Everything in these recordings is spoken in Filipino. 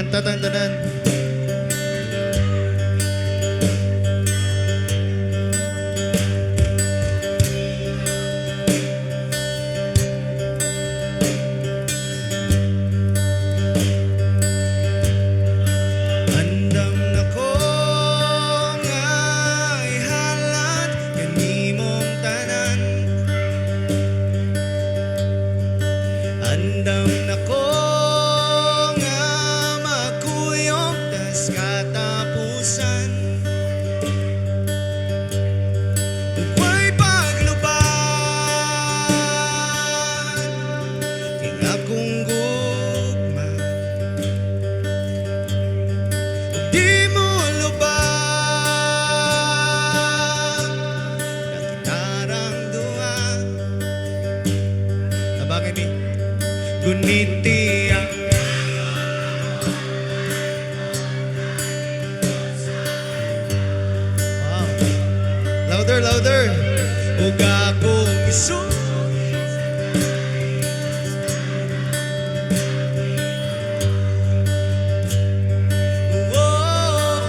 Kanta tang tanan. Andam na ko nga ihalat kanimong tanan. Andam na ko nga magkuyog tas katapusan. Huwag paglubad king akong gugma. Di mo lubag na kitarang dua. Tabangin mi guniti ang wow. Louder, louder. Ug akong isugid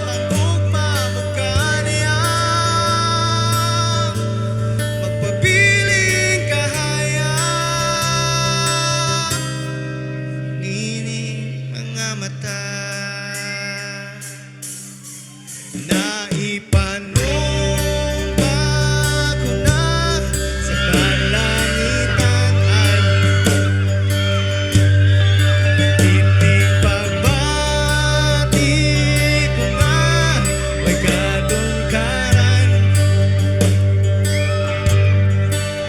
ang ugma mo kaniya. Magpabiling kahaya nini mga mata. Naipanumpa ko na sa kalangitan ay titig pagbati ko nga may kadungkaran.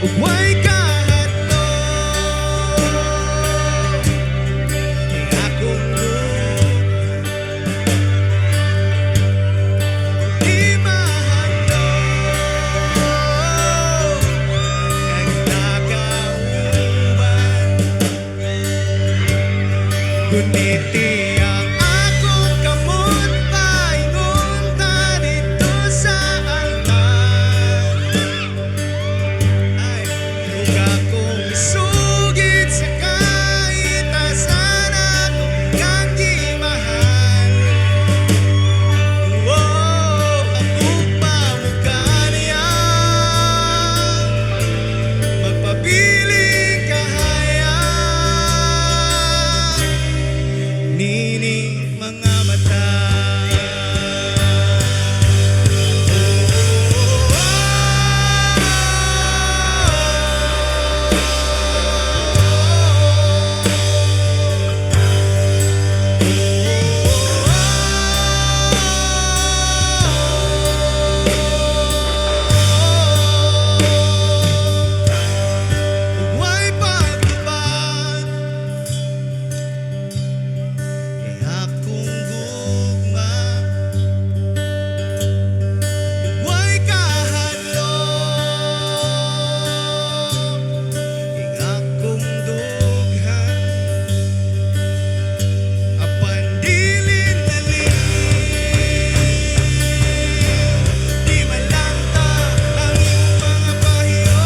Ug way kahatod ning akong di mahadlok kay nakauban. Guniti ang akong kamot paingon dito sa altar. Ay, ug akong isugid sa kaitasan akong kang gimahal. Oh, ang ugma mo kaniya. Magpabiling kahaya nini mga mata. Huwag paglubad kay akong gugma. Huwag kahadlok king akong dughan. Apan dilin na di malanta ang iyong mga pahiyo.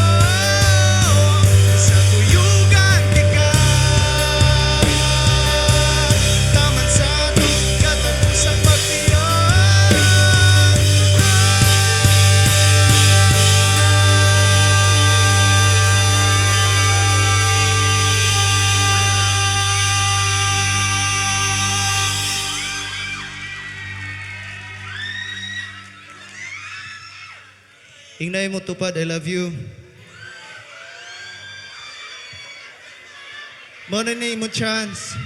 Sa tuyugan di ka taman sa atong katapusang pagtiyak. Ingnay mo tupad, I love you. Mo na mo chance.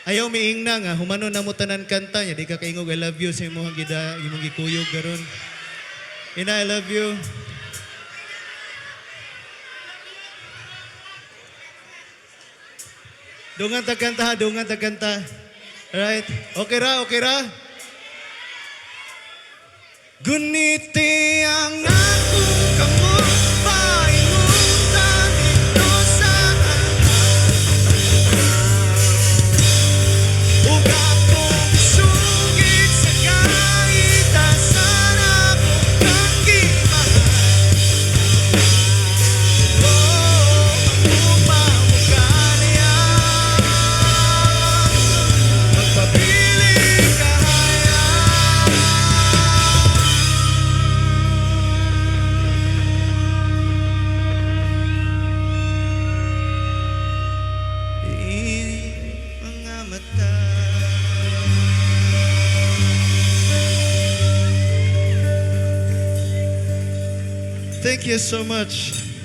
Ayaw miingna nga, humano na mo tanan kanta niya, di ka kaingog I love you sa imong gida, imong gikuyog garon. Ina, I love you. Dungan tagkanta ha, dungan tagkanta. Alright, okay ra, okay ra? Guniti ang akong kamot paingon dito sa altar. Ug akong isugid sa kaitasan akong kang gimahal. Oh, ang ugma mo Thank you so much.